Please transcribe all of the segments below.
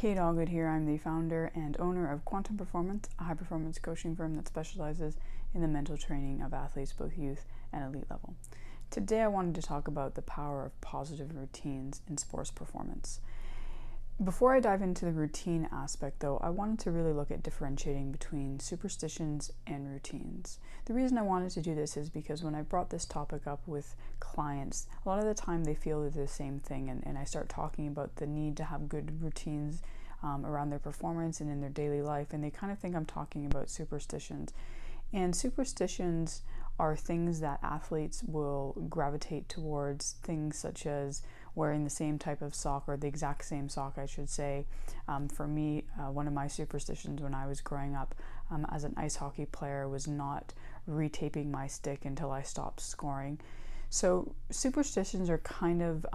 Kate Allgood here. I'm the founder and owner of Quantum Performance, a high-performance coaching firm that specializes in the mental training of athletes, both youth and elite level. Today I wanted to talk about the power of positive routines in sports performance. Before I dive into the routine aspect though, I wanted to really look at differentiating between superstitions and routines. The reason I wanted to do this is because when I brought this topic up with clients, a lot of the time they feel they're the same thing, and I start talking about the need to have good routines around their performance and in their daily life, and they kind of think I'm talking about superstitions. And superstitions are things that athletes will gravitate towards, things such as wearing the same type of sock, or the exact same sock I should say. For me, one of my superstitions when I was growing up as an ice hockey player was not retaping my stick until I stopped scoring. So superstitions are kind of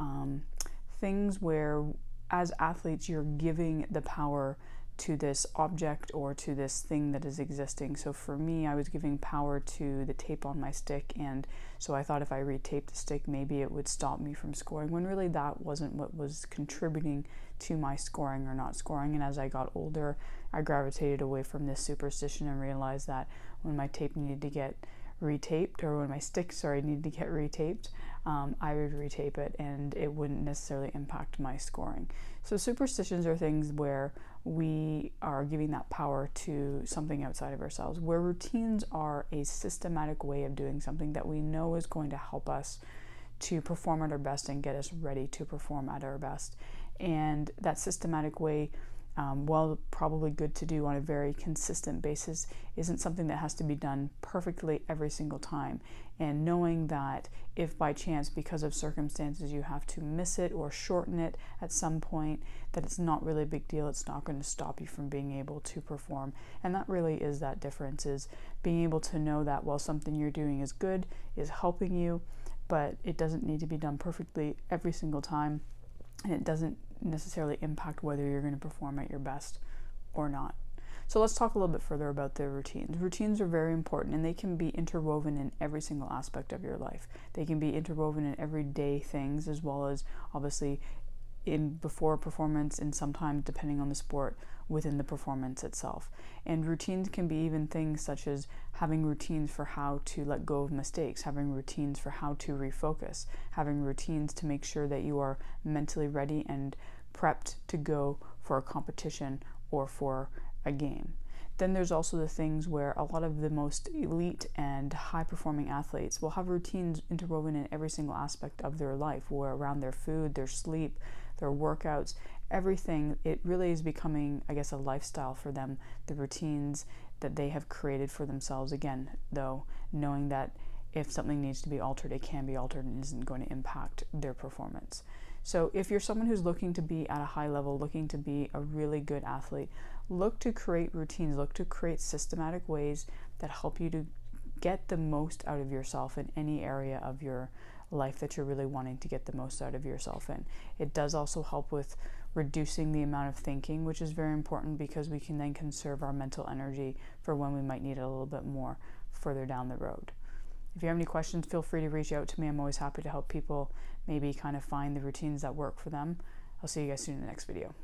things where as athletes you're giving the power to this object or to this thing that is existing. So for me, I was giving power to the tape on my stick, and so I thought if I retaped the stick, maybe it would stop me from scoring, when really that wasn't what was contributing to my scoring or not scoring. And as I got older, I gravitated away from this superstition and realized that when my tape needed to get retaped, or when my stick, needed to get retaped, I would retape it and it wouldn't necessarily impact my scoring. So superstitions are things where we are giving that power to something outside of ourselves, where routines are a systematic way of doing something that we know is going to help us to perform at our best and get us ready to perform at our best. And that systematic way, while probably good to do on a very consistent basis, isn't something that has to be done perfectly every single time. And knowing that if by chance, because of circumstances, you have to miss it or shorten it at some point, that it's not really a big deal. It's not going to stop you from being able to perform. And that really is that difference, is being able to know that while something you're doing is good, is helping you, but it doesn't need to be done perfectly every single time, and it doesn't necessarily impact whether you're going to perform at your best or not. So let's talk a little bit further about the routines. Routines are very important, and they can be interwoven in every single aspect of your life. They can be interwoven in everyday things, as well as obviously in before performance, and sometimes, depending on the sport, within the performance itself. And routines can be even things such as having routines for how to let go of mistakes, having routines for how to refocus, having routines to make sure that you are mentally ready and prepped to go for a competition or for a game. Then there's also the things where a lot of the most elite and high-performing athletes will have routines interwoven in every single aspect of their life, where around their food, their sleep, their workouts, everything. It really is becoming, I guess, a lifestyle for them, the routines that they have created for themselves. Again, though, knowing that if something needs to be altered, it can be altered and isn't going to impact their performance. So if you're someone who's looking to be at a high level, looking to be a really good athlete, look to create routines, look to create systematic ways that help you to get the most out of yourself in any area of your life that you're really wanting to get the most out of yourself in. It does also help with reducing the amount of thinking, which is very important, because we can then conserve our mental energy for when we might need it a little bit more further down the road. If you have any questions, feel free to reach out to me. I'm always happy to help people maybe kind of find the routines that work for them. I'll see you guys soon in the next video.